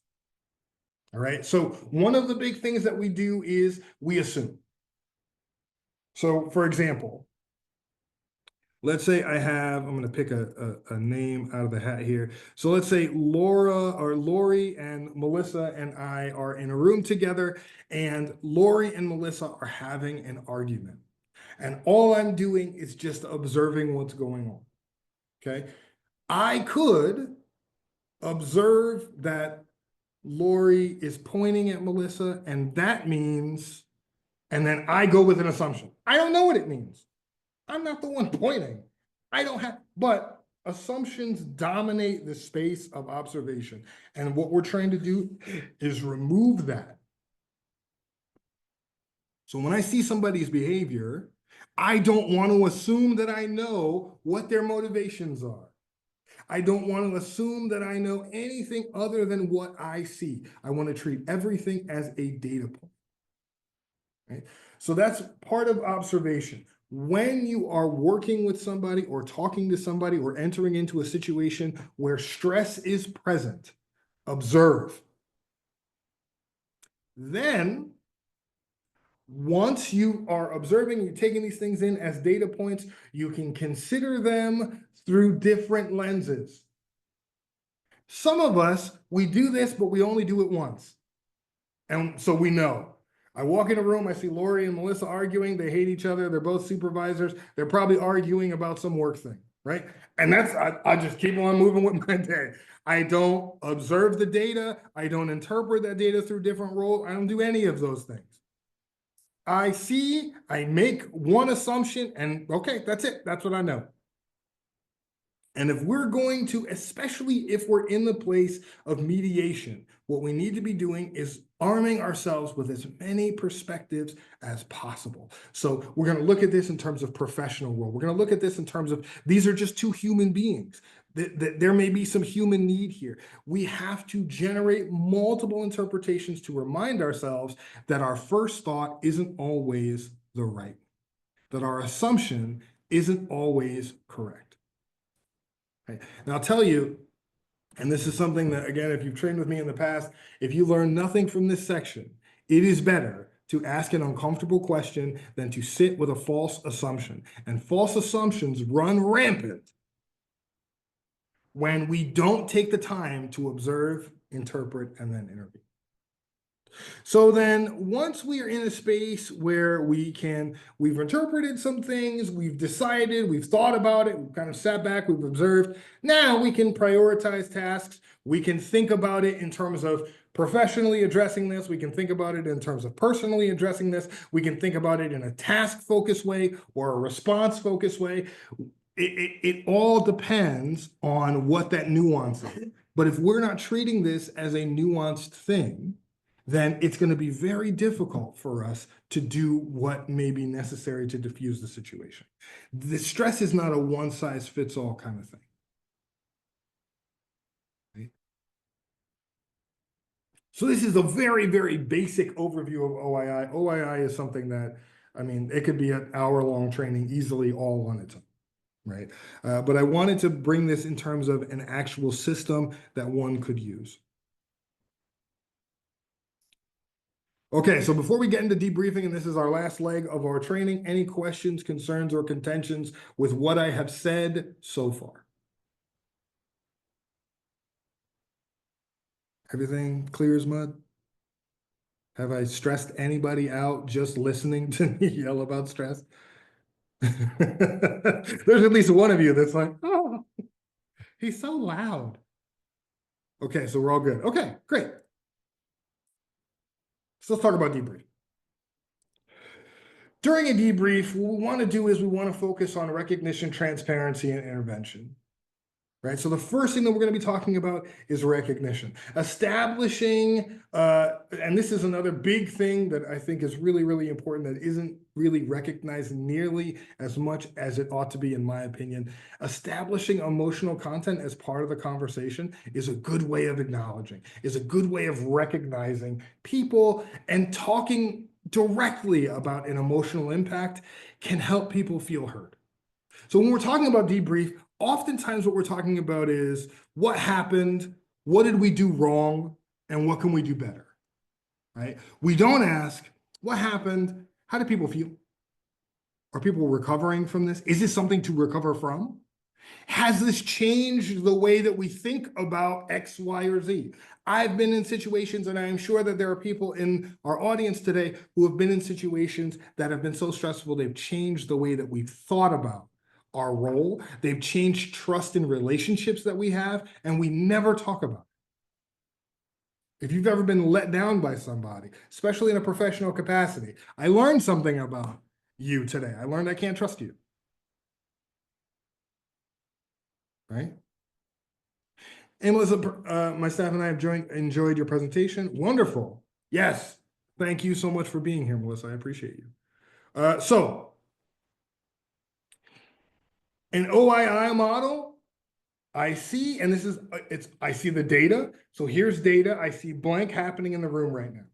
All right. So one of the big things that we do is we assume. So for example, let's say I'm going to pick a name out of the hat here. So let's say Lori and Melissa and I are in a room together, and Lori and Melissa are having an argument. And all I'm doing is just observing what's going on. Okay. I could observe that Lori is pointing at Melissa, and that means, and then I go with an assumption. I don't know what it means. I'm not the one pointing. I don't have, but assumptions dominate the space of observation. And what we're trying to do is remove that. So when I see somebody's behavior, I don't want to assume that I know what their motivations are. I don't want to assume that I know anything other than what I see. I want to treat everything as a data point. Right? So that's part of observation. When you are working with somebody or talking to somebody or entering into a situation where stress is present, observe. Then, once you are observing, you're taking these things in as data points, you can consider them through different lenses. Some of us, we do this, but we only do it once. And so we know. I walk in a room, I see Lori and Melissa arguing. They hate each other. They're both supervisors. They're probably arguing about some work thing, right? And I just keep on moving with my day. I don't observe the data. I don't interpret that data through different roles. I don't do any of those things. I make one assumption, and okay, that's it. That's what I know. And if we're going to, especially if we're in the place of mediation, what we need to be doing is arming ourselves with as many perspectives as possible. So we're going to look at this in terms of professional role. We're going to look at this in terms of these are just two human beings. There may be some human need here. We have to generate multiple interpretations to remind ourselves that our first thought isn't always the right, that our assumption isn't always correct. And I'll tell you, and this is something that, again, if you've trained with me in the past, if you learn nothing from this section, it is better to ask an uncomfortable question than to sit with a false assumption. And false assumptions run rampant when we don't take the time to observe, interpret, and then intervene. So then once we are in a space where we've interpreted some things, we've decided, we've thought about it, we've kind of sat back, we've observed, now we can prioritize tasks. We can think about it in terms of professionally addressing this. We can think about it in terms of personally addressing this. We can think about it in a task-focused way or a response-focused way. It all depends on what that nuance is. But if we're not treating this as a nuanced thing, then it's going to be very difficult for us to do what may be necessary to diffuse the situation. The stress is not a one-size-fits-all kind of thing. Right? So this is a very, very basic overview of OII. OII is something that I mean, it could be an hour-long training easily all on its own, right? But I wanted to bring this in terms of an actual system that one could use. Okay, so before we get into debriefing, and this is our last leg of our training, any questions, concerns, or contentions with what I have said so far? Everything clear as mud? Have I stressed anybody out just listening to me yell about stress? There's at least one of you that's like, oh, he's so loud. Okay, so we're all good. Okay, great. So let's talk about debrief. During a debrief, what we want to do is we want to focus on recognition, transparency, and intervention. Right. So the first thing that we're going to be talking about is recognition, establishing, and this is another big thing that I think is really, really important that isn't really recognized nearly as much as it ought to be, in my opinion. Establishing emotional content as part of the conversation is a good way of acknowledging, is a good way of recognizing people, and talking directly about an emotional impact can help people feel heard. So when we're talking about debrief, oftentimes what we're talking about is what happened, what did we do wrong, and what can we do better, right? We don't ask what happened, how do people feel? Are people recovering from this? Is this something to recover from? Has this changed the way that we think about X, Y, or Z? I've been in situations, and I am sure that there are people in our audience today who have been in situations that have been so stressful, they've changed the way that we've thought about our role. They've changed trust in relationships that we have, and we never talk about it. If you've ever been let down by somebody, especially in a professional capacity, I learned something about you today. I learned I can't trust you. Right? And Melissa, my staff and I have enjoyed your presentation. Wonderful. Yes. Thank you so much for being here, Melissa. I appreciate you. So an OII model, I see, and this is, I see the data. So here's data. I see blank happening in the room right now.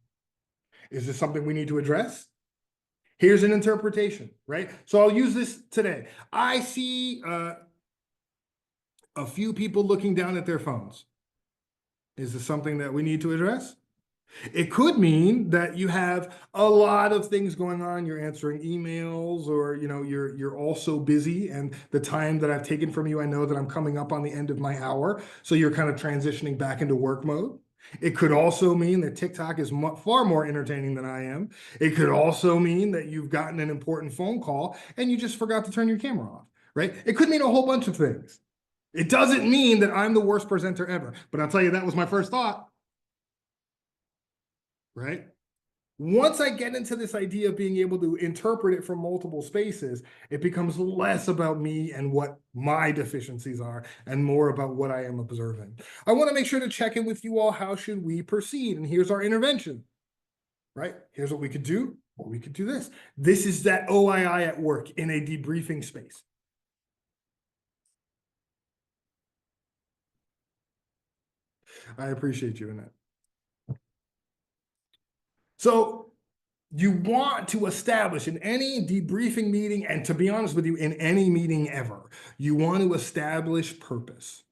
Is this something we need to address? Here's an interpretation, right? So I'll use this today. I see a few people looking down at their phones. Is this something that we need to address? It could mean that you have a lot of things going on. You're answering emails, or you're also busy, and the time that I've taken from you, I know that I'm coming up on the end of my hour. So you're kind of transitioning back into work mode. It could also mean that TikTok is far more entertaining than I am. It could also mean that you've gotten an important phone call and you just forgot to turn your camera off, right? It could mean a whole bunch of things. It doesn't mean that I'm the worst presenter ever, but I'll tell you, that was my first thought, right? Once I get into this idea of being able to interpret it from multiple spaces, it becomes less about me and what my deficiencies are and more about what I am observing. I want to make sure to check in with you all. How should we proceed? And here's our intervention, right? Here's what we could do, or we could do this. This is that OII at work in a debriefing space. I appreciate you in that. So you want to establish in any debriefing meeting, and to be honest with you, in any meeting ever, you want to establish purpose.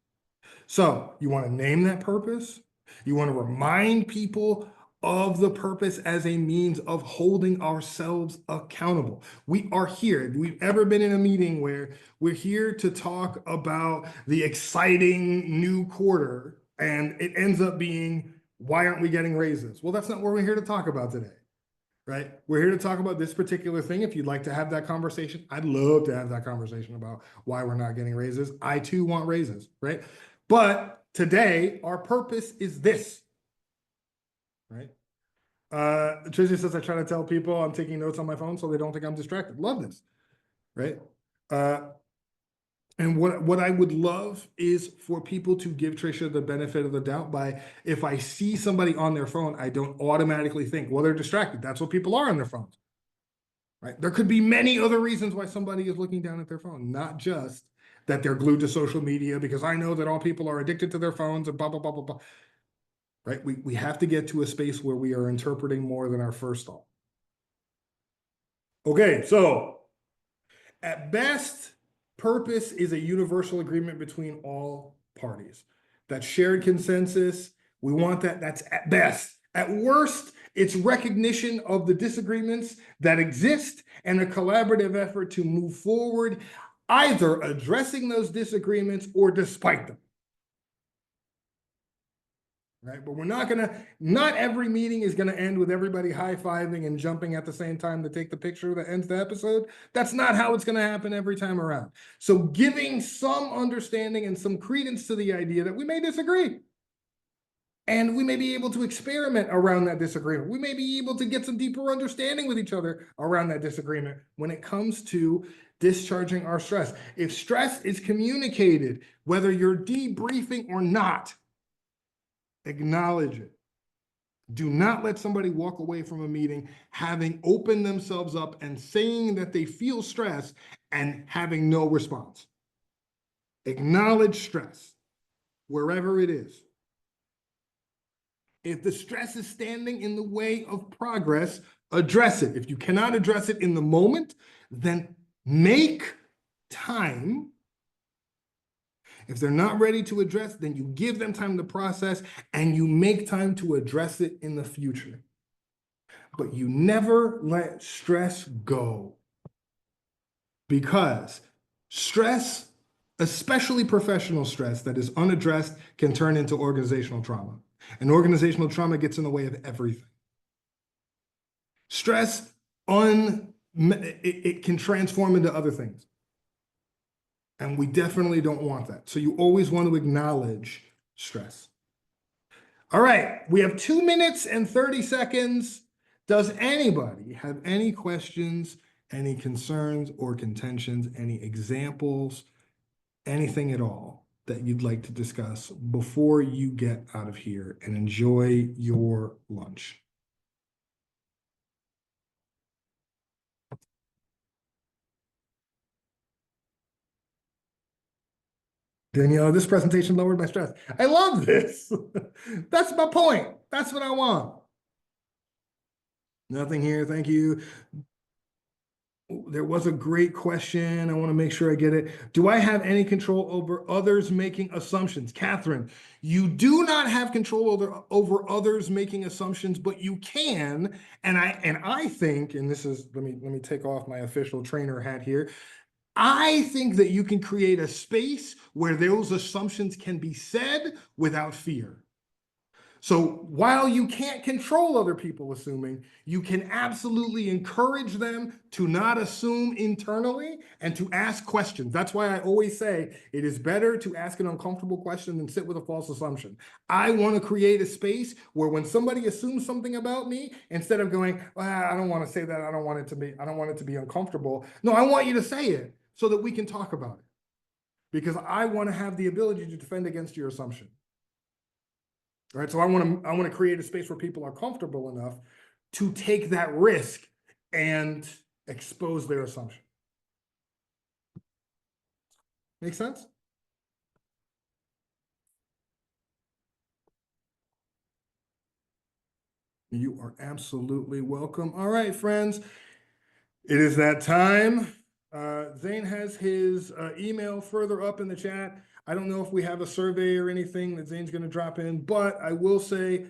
So you want to name that purpose. You want to remind people of the purpose as a means of holding ourselves accountable. We are here. If we've ever been in a meeting where we're here to talk about the exciting new quarter, and it ends up being, why aren't we getting raises? Well, that's not what we're here to talk about today. Right? We're here to talk about this particular thing. If you'd like to have that conversation, I'd love to have that conversation about why we're not getting raises. I too want raises, right? But today, our purpose is this, right? Tricia says, I try to tell people I'm taking notes on my phone so they don't think I'm distracted. Love this, right? And what I would love is for people to give Tricia the benefit of the doubt by, if I see somebody on their phone, I don't automatically think, well, they're distracted. That's what people are on their phones, right? There could be many other reasons why somebody is looking down at their phone, not just that they're glued to social media, because I know that all people are addicted to their phones and blah, blah, blah, blah, blah, right? We have to get to a space where we are interpreting more than our first thought. Okay, so at best, purpose is a universal agreement between all parties. That shared consensus, we want that. That's at best. At worst, it's recognition of the disagreements that exist and a collaborative effort to move forward, either addressing those disagreements or despite them. Right? But not every meeting is gonna end with everybody high-fiving and jumping at the same time to take the picture that ends the episode. That's not how it's gonna happen every time around. So giving some understanding and some credence to the idea that we may disagree. And we may be able to experiment around that disagreement. We may be able to get some deeper understanding with each other around that disagreement when it comes to discharging our stress. If stress is communicated, whether you're debriefing or not, acknowledge it. Do not let somebody walk away from a meeting having opened themselves up and saying that they feel stress and having no response. Acknowledge stress wherever it is. If the stress is standing in the way of progress, address it. If you cannot address it in the moment, then make time. If they're not ready to address, then you give them time to process and you make time to address it in the future. But you never let stress go, because stress, especially professional stress that is unaddressed, can turn into organizational trauma. And organizational trauma gets in the way of everything. Stress, it can transform into other things. And we definitely don't want that. So you always want to acknowledge stress. All right, we have 2 minutes and 30 seconds. Does anybody have any questions, any concerns or contentions, any examples, anything at all that you'd like to discuss before you get out of here and enjoy your lunch? Danielle, this presentation lowered my stress. I love this. That's my point. That's what I want. Nothing here. Thank you. There was a great question. I want to make sure I get it. Do I have any control over others making assumptions? Catherine, you do not have control over others making assumptions, but you can. And I think, and this is, let me take off my official trainer hat here. I think that you can create a space where those assumptions can be said without fear. So while you can't control other people assuming, you can absolutely encourage them to not assume internally and to ask questions. That's why I always say it is better to ask an uncomfortable question than sit with a false assumption. I want to create a space where when somebody assumes something about me, instead of going, I don't want to say that, I don't want it to be uncomfortable. No, I want you to say it so that we can talk about it. Because I want to have the ability to defend against your assumption. All right, so I want to create a space where people are comfortable enough to take that risk and expose their assumption. Make sense? You are absolutely welcome. All right, friends, it is that time. Zane has his email further up in the chat. I don't know if we have a survey or anything that Zane's going to drop in, but I will say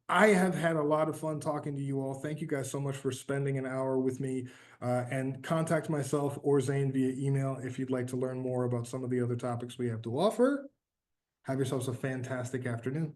I have had a lot of fun talking to you all. Thank you guys so much for spending an hour with me, and contact myself or Zane via email if you'd like to learn more about some of the other topics we have to offer. Have yourselves a fantastic afternoon.